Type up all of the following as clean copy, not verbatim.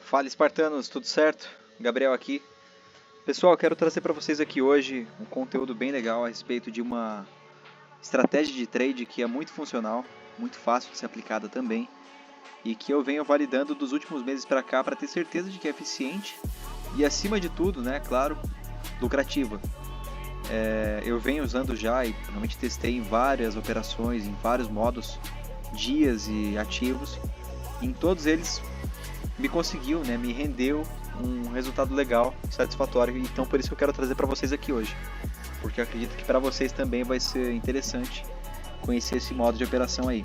Fala, espartanos, tudo certo? Gabriel aqui. Pessoal, quero trazer para vocês aqui hoje um conteúdo bem legal a respeito de uma estratégia de trade que é muito funcional, muito fácil de ser aplicada também, e que eu venho validando dos últimos meses para cá para ter certeza de que é eficiente e, acima de tudo, né, claro, lucrativa. Eu venho usando já e realmente testei em várias operações, em vários modos, dias e ativos. Em todos eles me conseguiu, né, me rendeu um resultado legal, satisfatório, então por isso que eu quero trazer para vocês aqui hoje, porque eu acredito que para vocês também vai ser interessante conhecer esse modo de operação aí.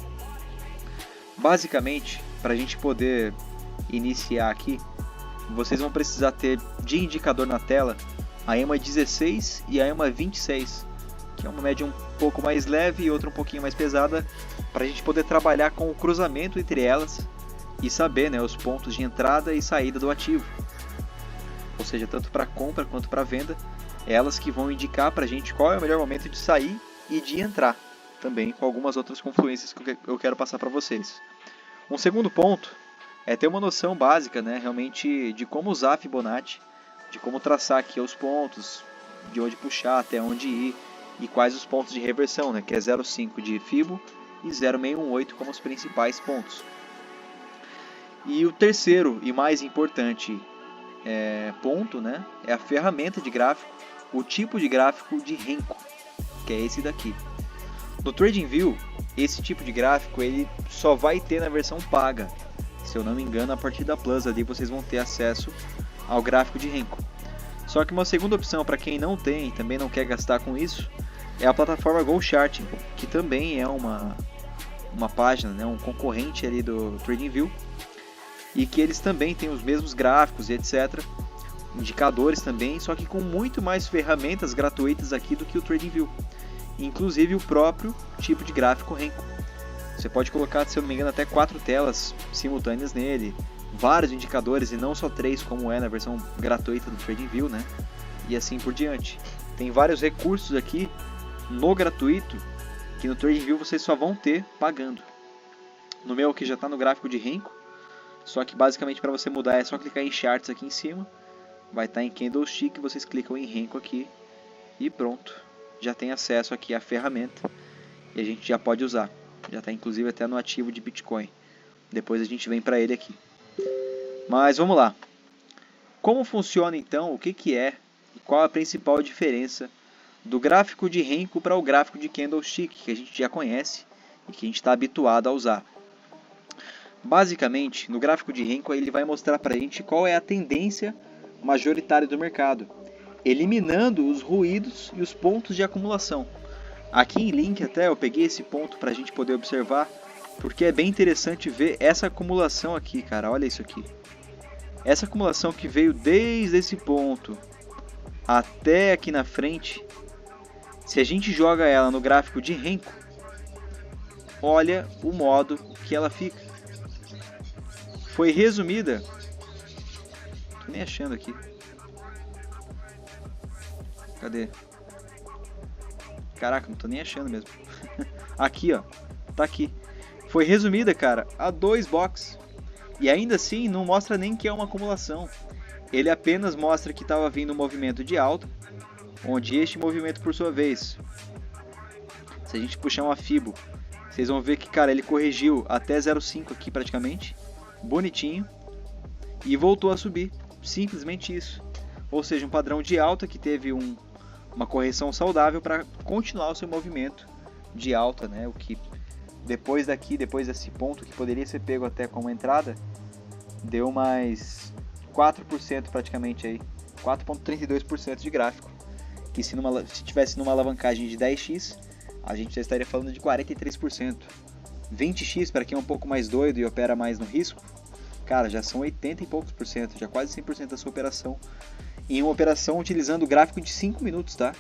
Basicamente, para a gente poder iniciar aqui, vocês vão precisar ter de indicador na tela a EMA 16 e a EMA 26, que é uma média um pouco mais leve e outra um pouquinho mais pesada, para a gente poder trabalhar com o cruzamento entre elas e saber, né, os pontos de entrada e saída do ativo. Ou seja, tanto para compra quanto para venda, elas que vão indicar para a gente qual é o melhor momento de sair e de entrar, também com algumas outras confluências que eu quero passar para vocês. Um segundo ponto é ter uma noção básica, né, realmente de como usar a Fibonacci, de como traçar aqui os pontos, de onde puxar, até onde ir e quais os pontos de reversão, né, que é 0,5 de Fibo e 0,618 como os principais pontos. E o terceiro e mais importante ponto, né, é a ferramenta de gráfico, o tipo de gráfico de Renko, que é esse daqui. No TradingView, esse tipo de gráfico ele só vai ter na versão paga. Se eu não me engano, a partir da Plus ali vocês vão ter acesso ao gráfico de Renko. Só que uma segunda opção para quem não tem e também não quer gastar com isso é a plataforma GoCharting, que também é uma página, né, um concorrente ali do TradingView, e que eles também têm os mesmos gráficos e etc, indicadores também, só que com muito mais ferramentas gratuitas aqui do que o TradingView, inclusive o próprio tipo de gráfico Renko. Você pode colocar, se eu não me engano, até 4 telas simultâneas nele, vários indicadores e não só 3 como é na versão gratuita do TradingView, né? E assim por diante. Tem vários recursos aqui no gratuito que no TradingView vocês só vão ter pagando. No meu aqui já está no gráfico de Renko, só que basicamente para você mudar é só clicar em Charts aqui em cima, vai estar em Candlestick, vocês clicam em Renko aqui e pronto, já tem acesso aqui à ferramenta e a gente já pode usar, já está inclusive até no ativo de Bitcoin, depois a gente vem para ele aqui. Mas vamos lá, como funciona então, o que é e qual a principal diferença do gráfico de Renko para o gráfico de Candlestick, que a gente já conhece e que a gente está habituado a usar. Basicamente, no gráfico de Renko ele vai mostrar para a gente qual é a tendência majoritária do mercado, eliminando os ruídos e os pontos de acumulação. Aqui em link até eu peguei esse ponto para a gente poder observar, porque é bem interessante ver essa acumulação aqui, cara, olha isso aqui. Essa acumulação que veio desde esse ponto até aqui na frente, se a gente joga ela no gráfico de Renko, olha o modo que ela fica. Foi resumida, tô nem achando aqui, cadê? Caraca, não tô nem achando mesmo. Aqui ó, tá aqui. Foi resumida, cara, a 2 box. E ainda assim não mostra nem que é uma acumulação. Ele apenas mostra que estava vindo um movimento de alta, onde este movimento por sua vez, se a gente puxar uma Fibo, vocês vão ver que, cara, ele corrigiu até 0,5 aqui praticamente, bonitinho, e voltou a subir, simplesmente isso. Ou seja, um padrão de alta que teve uma correção saudável para continuar o seu movimento de alta, né? O que depois desse ponto que poderia ser pego até como entrada, deu mais 4% praticamente aí, 4,32% de gráfico, que se tivesse numa alavancagem de 10x, a gente já estaria falando de 43%. 20x para quem é um pouco mais doido e opera mais no risco, cara, já são 80 e poucos por cento, já quase 100% da sua operação, em uma operação utilizando o gráfico de 5 minutos, tá?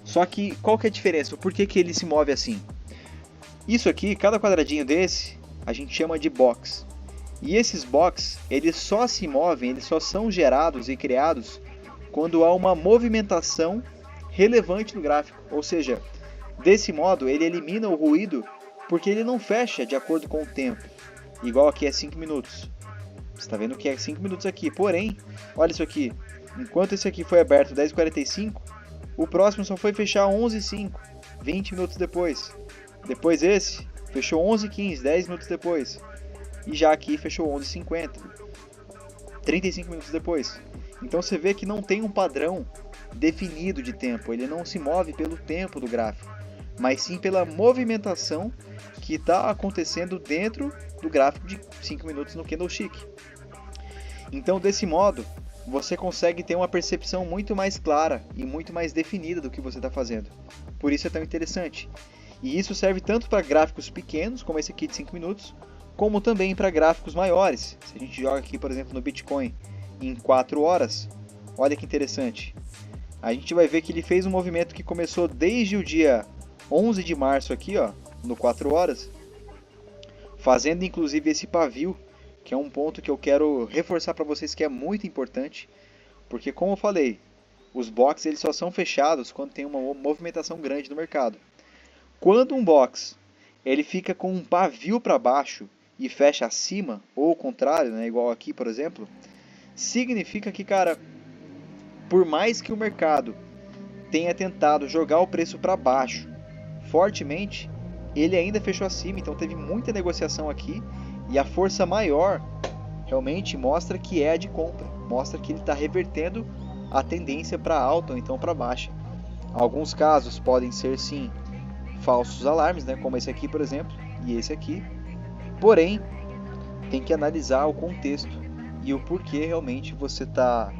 Só que qual que é a diferença? Por que ele se move assim? Isso aqui, cada quadradinho desse, a gente chama de box. E esses box, eles só se movem, eles só são gerados e criados quando há uma movimentação relevante no gráfico. Ou seja, desse modo ele elimina o ruído porque ele não fecha de acordo com o tempo, igual aqui é 5 minutos. Você está vendo que é 5 minutos aqui. Porém, olha isso aqui. Enquanto esse aqui foi aberto 10h45, o próximo só foi fechar 11h05, 20 minutos depois. Depois esse fechou 11h15, 10 minutos depois. E já aqui fechou 11h50, 35 minutos depois. Então você vê que não tem um padrão definido de tempo. Ele não se move pelo tempo do gráfico, mas sim pela movimentação que está acontecendo dentro do gráfico de 5 minutos no Candlestick. Então, desse modo, você consegue ter uma percepção muito mais clara e muito mais definida do que você está fazendo. Por isso é tão interessante. E isso serve tanto para gráficos pequenos, como esse aqui de 5 minutos, como também para gráficos maiores. Se a gente joga aqui, por exemplo, no Bitcoin em 4 horas, olha que interessante. A gente vai ver que ele fez um movimento que começou desde o dia 11 de março aqui, ó, no 4 horas, fazendo inclusive esse pavio, que é um ponto que eu quero reforçar para vocês que é muito importante, porque como eu falei, os boxes eles só são fechados quando tem uma movimentação grande no mercado. Quando um box ele fica com um pavio para baixo e fecha acima, ou o contrário, né, igual aqui por exemplo, significa que, cara, por mais que o mercado tenha tentado jogar o preço para baixo fortemente, ele ainda fechou acima, então teve muita negociação aqui e a força maior realmente mostra que é a de compra, mostra que ele está revertendo a tendência para alta ou então para baixa. Alguns casos podem ser sim falsos alarmes, né, como esse aqui por exemplo e esse aqui, porém tem que analisar o contexto e o porquê realmente você está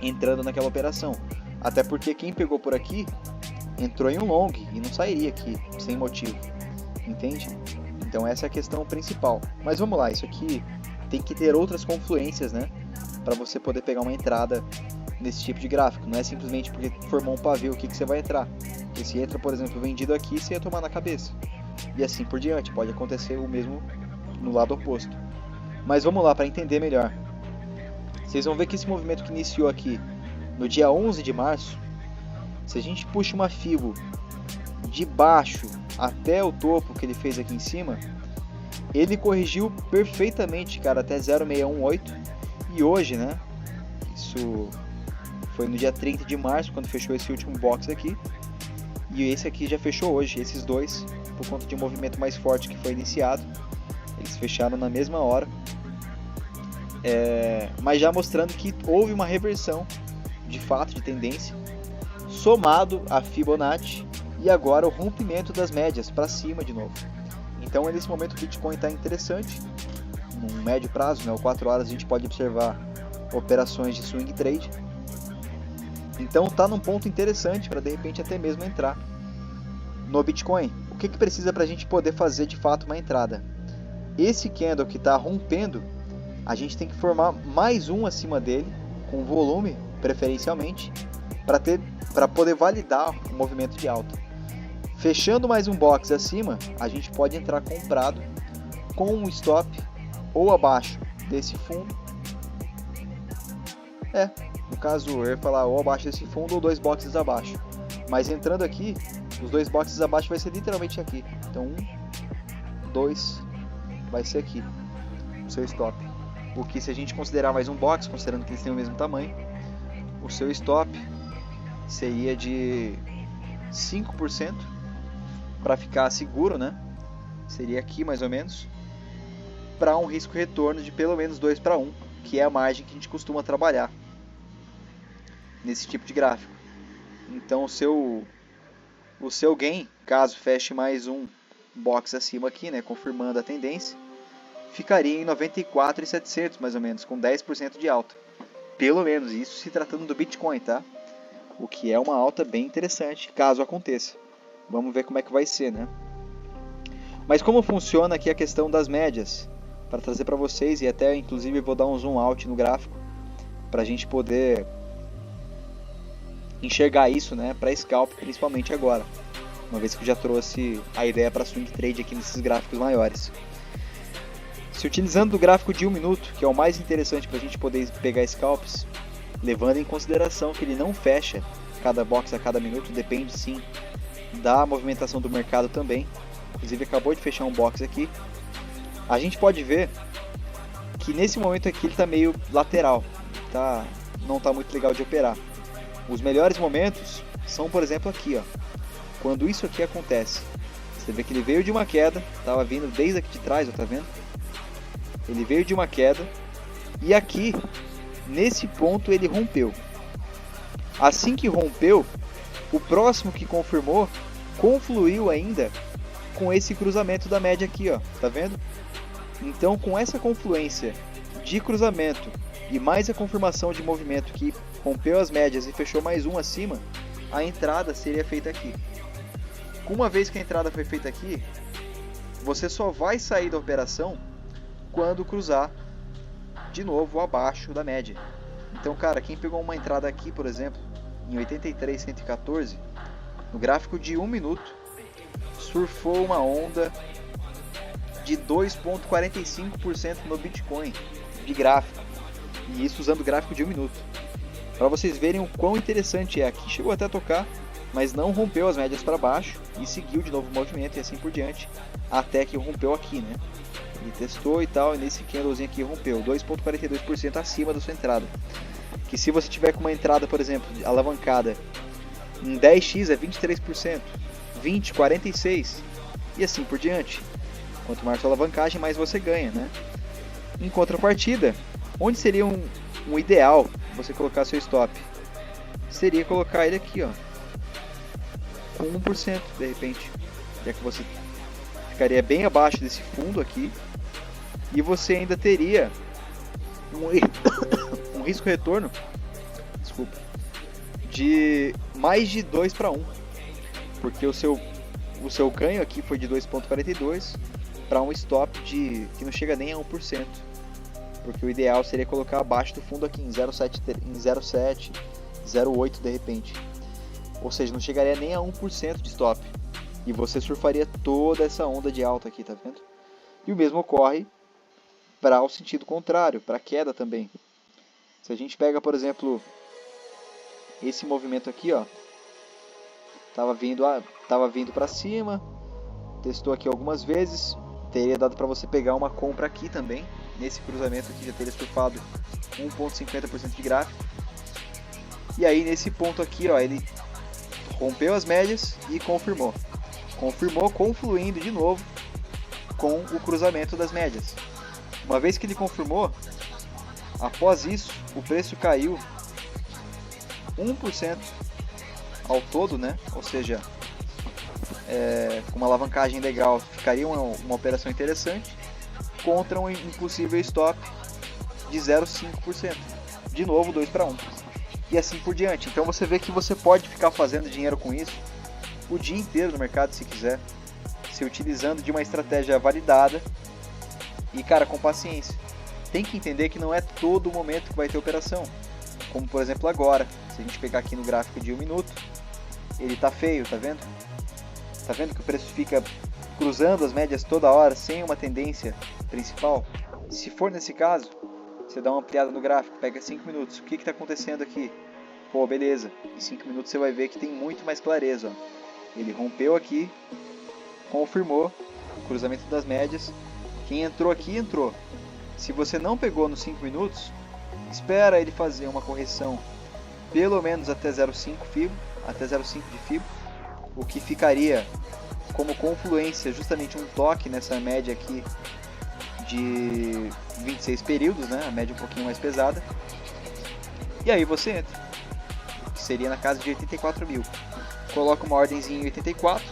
entrando naquela operação, até porque quem pegou por aqui entrou em um long e não sairia aqui sem motivo, entende? Então essa é a questão principal. Mas vamos lá, isso aqui tem que ter outras confluências, né, para você poder pegar uma entrada nesse tipo de gráfico. Não é simplesmente porque formou um pavio aqui que você vai entrar. Porque se entra, por exemplo, vendido aqui, você ia tomar na cabeça. E assim por diante, pode acontecer o mesmo no lado oposto. Mas vamos lá para entender melhor. Vocês vão ver que esse movimento que iniciou aqui no dia 11 de março, se a gente puxa uma Fibo de baixo até o topo que ele fez aqui em cima, ele corrigiu perfeitamente, cara, até 0,618. E hoje, né, isso foi no dia 30 de março, quando fechou esse último box aqui. E esse aqui já fechou hoje, esses dois, por conta de um movimento mais forte que foi iniciado. Eles fecharam na mesma hora. Mas já mostrando que houve uma reversão de fato de tendência, somado a Fibonacci e agora o rompimento das médias para cima de novo. Então nesse momento o Bitcoin está interessante, num médio prazo, né, 4 horas a gente pode observar operações de swing trade. Então está num ponto interessante para de repente até mesmo entrar no Bitcoin. O que precisa para a gente poder fazer de fato uma entrada? Esse candle que está rompendo, a gente tem que formar mais um acima dele, com volume preferencialmente, para poder validar o movimento de alta. Fechando mais um box acima, a gente pode entrar comprado com um stop ou abaixo desse fundo. No caso eu ia falar ou abaixo desse fundo ou 2 boxes abaixo. Mas entrando aqui, os 2 boxes abaixo vai ser literalmente aqui. Então 1, 2, vai ser aqui o seu stop. O que, se a gente considerar mais um box, considerando que eles têm o mesmo tamanho, o seu stop seria de 5% para ficar seguro, né? Seria aqui mais ou menos, para um risco retorno de pelo menos 2 para 1, que é a margem que a gente costuma trabalhar nesse tipo de gráfico. Então o seu gain, caso feche mais um box acima aqui, né, confirmando a tendência, ficaria em 94.700 mais ou menos, com 10% de alta. Pelo menos isso se tratando do Bitcoin, tá? O que é uma alta bem interessante, caso aconteça. Vamos ver como é que vai ser, né? Mas como funciona aqui a questão das médias? Para trazer para vocês, e até inclusive vou dar um zoom out no gráfico, para a gente poder enxergar isso, né, para scalp principalmente agora. Uma vez que eu já trouxe a ideia para swing trade aqui nesses gráficos maiores. Se utilizando o gráfico de 1 minuto, que é o mais interessante para a gente poder pegar scalps, levando em consideração que ele não fecha cada box a cada minuto, depende sim da movimentação do mercado também. Inclusive acabou de fechar um box aqui. A gente pode ver que nesse momento aqui ele está meio lateral, tá? Não está muito legal de operar. Os melhores momentos são, por exemplo, aqui, ó, quando isso aqui acontece. Você vê que ele veio de uma queda, estava vindo desde aqui de trás, ó, tá vendo? Ele veio de uma queda e aqui, nesse ponto, ele rompeu. Assim que rompeu, o próximo que confirmou confluiu ainda com esse cruzamento da média aqui, ó, tá vendo? Então, com essa confluência de cruzamento e mais a confirmação de movimento que rompeu as médias e fechou mais um acima, a entrada seria feita aqui. Uma vez que a entrada foi feita aqui, você só vai sair da operação quando cruzar de novo abaixo da média. Então, cara, quem pegou uma entrada aqui, por exemplo, em 83,114, no gráfico de 1 minuto, surfou uma onda de 2,45% no Bitcoin de gráfico. E isso usando o gráfico de 1 minuto. Para vocês verem o quão interessante é aqui. Chegou até a tocar, mas não rompeu as médias para baixo e seguiu de novo o movimento e assim por diante, até que rompeu aqui, né? Ele testou e tal, e nesse candlezinho aqui rompeu 2,42% acima da sua entrada. Que se você tiver com uma entrada, por exemplo, alavancada em 10x é 23%, 20, 46% e assim por diante. Quanto maior sua alavancagem, mais você ganha, né? Em contrapartida, onde seria um ideal você colocar seu stop? Seria colocar ele aqui, ó, com 1% de repente, já que você ficaria bem abaixo desse fundo aqui e você ainda teria um risco retorno, desculpa, de mais de 2 para 1, porque o seu ganho aqui foi de 2,42 para um stop que não chega nem a 1%, porque o ideal seria colocar abaixo do fundo aqui em 0,7, 0,8 de repente, ou seja, não chegaria nem a 1% de stop, e você surfaria toda essa onda de alta aqui, tá vendo? E o mesmo ocorre para o sentido contrário, para a queda também. Se a gente pega, por exemplo, esse movimento aqui, ó, tava vindo para cima, testou aqui algumas vezes, teria dado para você pegar uma compra aqui também, nesse cruzamento aqui já teria surfado 1,50% de gráfico. E aí nesse ponto aqui, ó, ele rompeu as médias e confirmou, confluindo de novo com o cruzamento das médias. Uma vez que ele confirmou, após isso, o preço caiu 1% ao todo, né? Ou seja, com uma alavancagem legal, ficaria uma operação interessante contra um impossível stop de 0,5%. De novo, 2 para 1. E assim por diante. Então você vê que você pode ficar fazendo dinheiro com isso o dia inteiro no mercado, se quiser, se utilizando de uma estratégia validada e, cara, com paciência. Tem que entender que não é todo momento que vai ter operação, como por exemplo agora. Se a gente pegar aqui no gráfico de 1 minuto, ele tá feio, tá vendo? Tá vendo que o preço fica cruzando as médias toda hora sem uma tendência principal? Se for nesse caso, você dá uma ampliada no gráfico, pega 5 minutos. O que está acontecendo aqui? Pô, beleza. Em 5 minutos você vai ver que tem muito mais clareza, ó. Ele rompeu aqui, confirmou o cruzamento das médias. Quem entrou aqui, entrou. Se você não pegou nos 5 minutos, espera ele fazer uma correção pelo menos até 0,5 FIBO, até 0,5 de FIBO, o que ficaria como confluência justamente um toque nessa média aqui de 26 períodos, né? A média um pouquinho mais pesada. E aí você entra, que seria na casa de 84 mil. Coloca uma ordenzinha em 84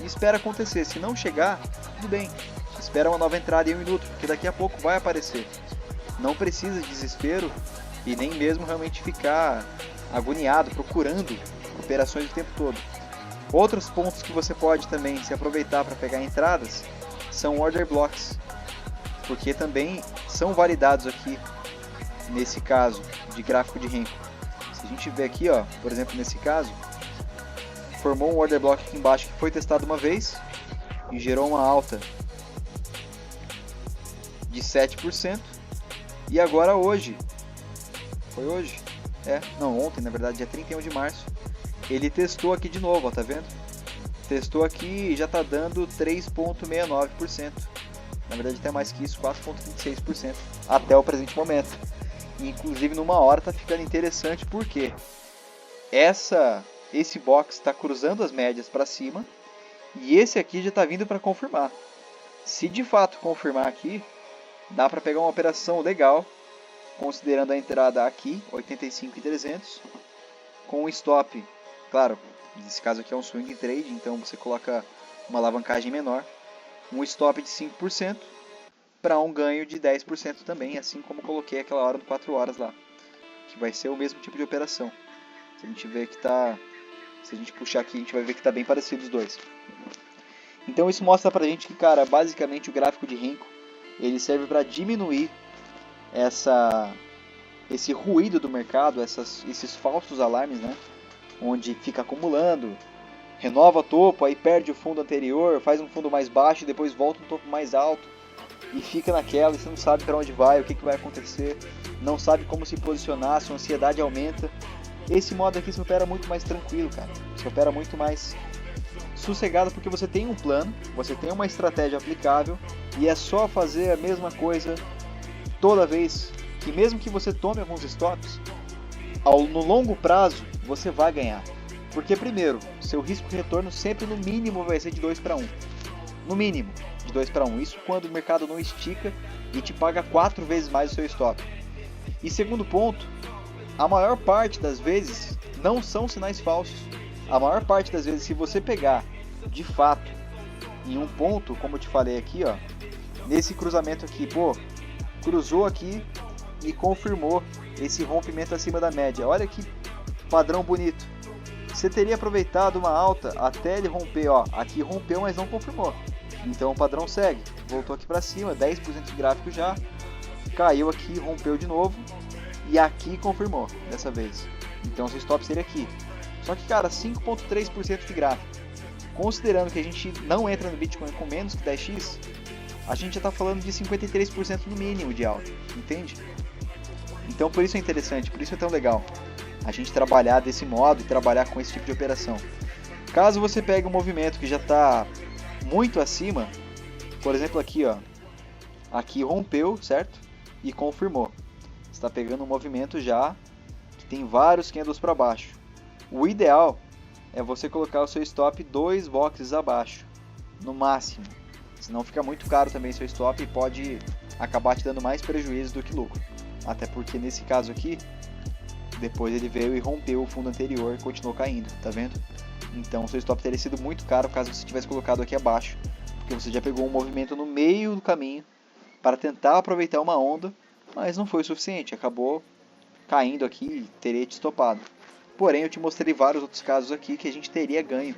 e espera acontecer. Se não chegar, tudo bem. Espera uma nova entrada em 1 minuto, porque daqui a pouco vai aparecer. Não precisa de desespero e nem mesmo realmente ficar agoniado, procurando operações o tempo todo. Outros pontos que você pode também se aproveitar para pegar entradas são order blocks, porque também são validados aqui nesse caso de gráfico de Renko. Se a gente ver aqui, ó, por exemplo, nesse caso, formou um order block aqui embaixo que foi testado uma vez e gerou uma alta de 7%. E agora hoje, foi hoje? Ontem, na verdade, dia 31 de março, ele testou aqui de novo, ó, tá vendo? Testou aqui e já tá dando 3,69%. Na verdade até mais que isso, 4,26% até o presente momento. E, inclusive numa hora tá ficando interessante porque esse box está cruzando as médias para cima e esse aqui já está vindo para confirmar. Se de fato confirmar aqui, dá para pegar uma operação legal, considerando a entrada aqui, 85,300, com um stop, claro, nesse caso aqui é um swing trade, então você coloca uma alavancagem menor, um stop de 5% para um ganho de 10% também, assim como coloquei aquela hora do 4 horas lá, que vai ser o mesmo tipo de operação. Se a gente ver que tá, se a gente puxar aqui, a gente vai ver que está bem parecido os dois. Então isso mostra pra gente que, cara, basicamente o gráfico de Renko, ele serve para diminuir esse ruído do mercado, esses falsos alarmes, né? Onde fica acumulando, renova topo, aí perde o fundo anterior, faz um fundo mais baixo e depois volta um topo mais alto e fica naquela, e você não sabe para onde vai, o que vai acontecer, não sabe como se posicionar, sua ansiedade aumenta. Esse modo aqui se opera muito mais tranquilo, cara. Se opera muito mais sossegado porque você tem um plano, você tem uma estratégia aplicável e é só fazer a mesma coisa toda vez, que mesmo que você tome alguns stops, no longo prazo você vai ganhar. Porque primeiro, seu risco-retorno sempre no mínimo vai ser de 2 para 1. No mínimo, de 2 para 1. Isso quando o mercado não estica e te paga 4 vezes mais o seu stop. E segundo ponto, a maior parte das vezes não são sinais falsos. A maior parte das vezes, se você pegar de fato em um ponto, como eu te falei aqui, ó, nesse cruzamento aqui, pô, cruzou aqui e confirmou esse rompimento acima da média. Olha que padrão bonito. Você teria aproveitado uma alta até ele romper, ó, aqui rompeu, mas não confirmou. Então o padrão segue. Voltou aqui para cima, 10% de gráfico já, caiu aqui, rompeu de novo e aqui confirmou dessa vez. Então seu stop seria aqui. Só que, cara, 5,3% de gráfico. Considerando que a gente não entra no Bitcoin com menos que 10x, a gente já está falando de 53% no mínimo de alta, entende? Então por isso é interessante, por isso é tão legal a gente trabalhar desse modo e trabalhar com esse tipo de operação. Caso você pegue um movimento que já está muito acima, por exemplo aqui, ó, aqui rompeu, certo? E confirmou. Você está pegando um movimento já que tem vários candles para baixo. O ideal é você colocar o seu stop 2 boxes abaixo, no máximo. Senão fica muito caro também seu stop e pode acabar te dando mais prejuízo do que lucro. Até porque nesse caso aqui, depois ele veio e rompeu o fundo anterior e continuou caindo, tá vendo? Então seu stop teria sido muito caro caso você tivesse colocado aqui abaixo, porque você já pegou um movimento no meio do caminho para tentar aproveitar uma onda, mas não foi o suficiente, acabou caindo aqui e teria te estopado. Porém, eu te mostrei vários outros casos aqui que a gente teria ganho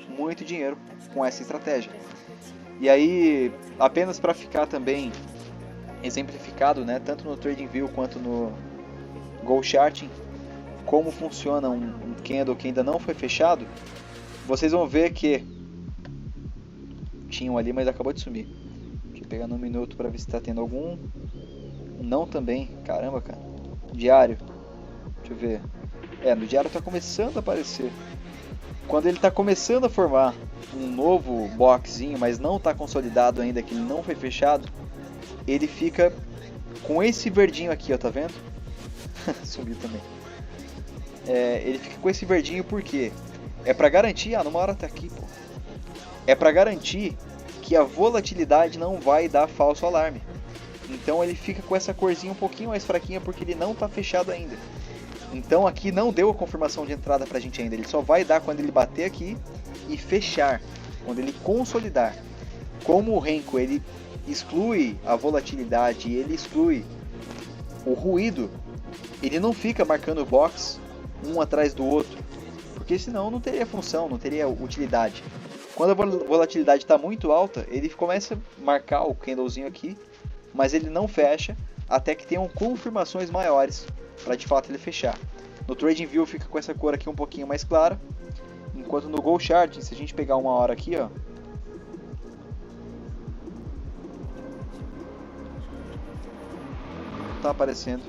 muito dinheiro com essa estratégia. E aí, apenas para ficar também exemplificado, né, tanto no TradingView quanto no GoCharting, como funciona um candle que ainda não foi fechado, vocês vão ver que tinha um ali, mas acabou de sumir. Deixa eu pegar no minuto para ver se está tendo algum. Não também, caramba, cara. Diário, deixa eu ver. No diário está começando a aparecer. Quando ele está começando a formar um novo boxzinho, mas não está consolidado ainda, que ele não foi fechado, ele fica com esse verdinho aqui, ó, tá vendo? Subiu também. Ele fica com esse verdinho porque é para garantir, numa hora tá aqui, pô. É para garantir que a volatilidade não vai dar falso alarme. Então ele fica com essa corzinha um pouquinho mais fraquinha porque ele não está fechado ainda. Então aqui não deu a confirmação de entrada pra gente ainda, ele só vai dar quando ele bater aqui e fechar, quando ele consolidar. Como o Renko ele exclui a volatilidade, ele exclui o ruído, ele não fica marcando o box um atrás do outro, porque senão não teria função, não teria utilidade. Quando a volatilidade está muito alta, ele começa a marcar o candlezinho aqui, mas ele não fecha até que tenham confirmações maiores para de fato ele fechar. No TradingView fica com essa cor aqui um pouquinho mais clara, enquanto no GoCharting, se a gente pegar uma hora aqui, ó, tá aparecendo,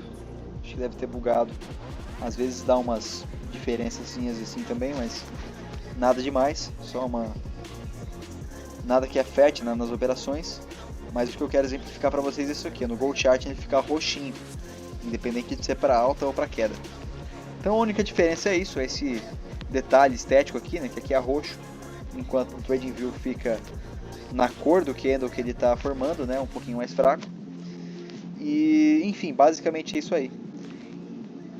acho que deve ter bugado, às vezes dá umas diferençazinhas assim também, mas nada demais, só nada que afete nas operações. mas o que eu quero exemplificar para vocês é isso aqui. No Gold Chart ele fica roxinho, independente de ser para alta ou para queda. Então a única diferença é isso, é esse detalhe estético aqui, né, que aqui é roxo, enquanto no TradingView fica na cor do candle que ele está formando, né, um pouquinho mais fraco. E enfim, basicamente é isso aí.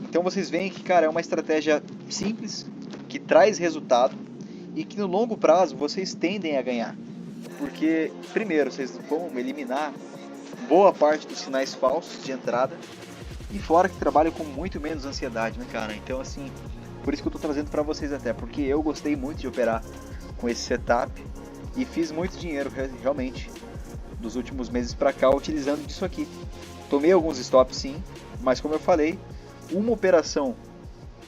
Então vocês veem que, cara, é uma estratégia simples, que traz resultado e que no longo prazo vocês tendem a ganhar. Porque, primeiro, vocês vão eliminar boa parte dos sinais falsos de entrada e fora que trabalham com muito menos ansiedade, né, cara? Então, assim, por isso que eu tô trazendo pra vocês até, porque eu gostei muito de operar com esse setup e fiz muito dinheiro, realmente, dos últimos meses pra cá, utilizando disso aqui. Tomei alguns stops, sim, mas como eu falei, uma operação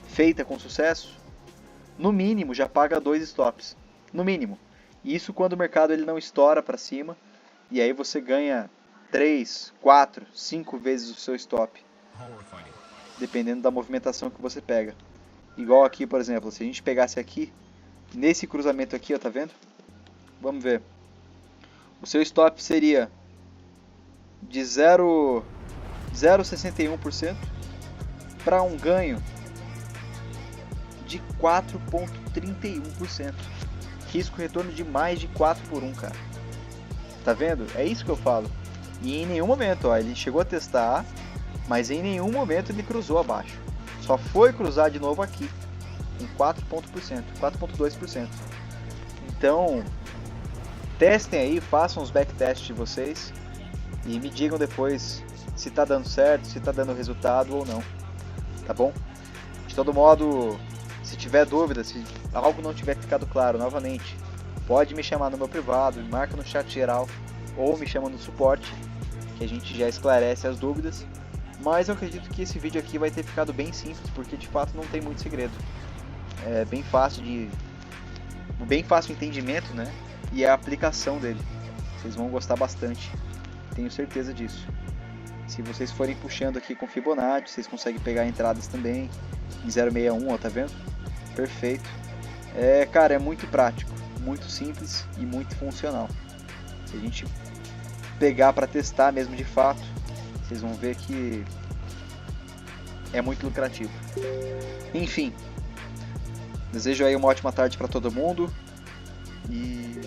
feita com sucesso, no mínimo, já paga 2 stops. No mínimo. Isso quando o mercado ele não estoura para cima, e aí você ganha 3, 4, 5 vezes o seu stop. Dependendo da movimentação que você pega. Igual aqui, por exemplo, se a gente pegasse aqui, nesse cruzamento aqui, ó, tá vendo? Vamos ver. O seu stop seria de 0,61% para um ganho de 4,31%. Risco retorno de mais de 4 por 1, cara. Tá vendo? É isso que eu falo. E em nenhum momento, ó, ele chegou a testar, mas em nenhum momento ele cruzou abaixo. Só foi cruzar de novo aqui, com 4,2%. Então, testem aí, façam os backtests de vocês e me digam depois se tá dando certo, se tá dando resultado ou não. Tá bom? De todo modo, se tiver dúvida, se algo não tiver ficado claro novamente, pode me chamar no meu privado, me marca no chat geral ou me chama no suporte, que a gente já esclarece as dúvidas. Mas eu acredito que esse vídeo aqui vai ter ficado bem simples, porque de fato não tem muito segredo. É bem fácil o entendimento, né? E a aplicação dele. Vocês vão gostar bastante, tenho certeza disso. Se vocês forem puxando aqui com Fibonacci, vocês conseguem pegar entradas também em 0,61, ó, tá vendo? Perfeito. Cara, é muito prático, muito simples e muito funcional. Se a gente pegar para testar mesmo de fato, vocês vão ver que é muito lucrativo. Enfim, desejo aí uma ótima tarde para todo mundo e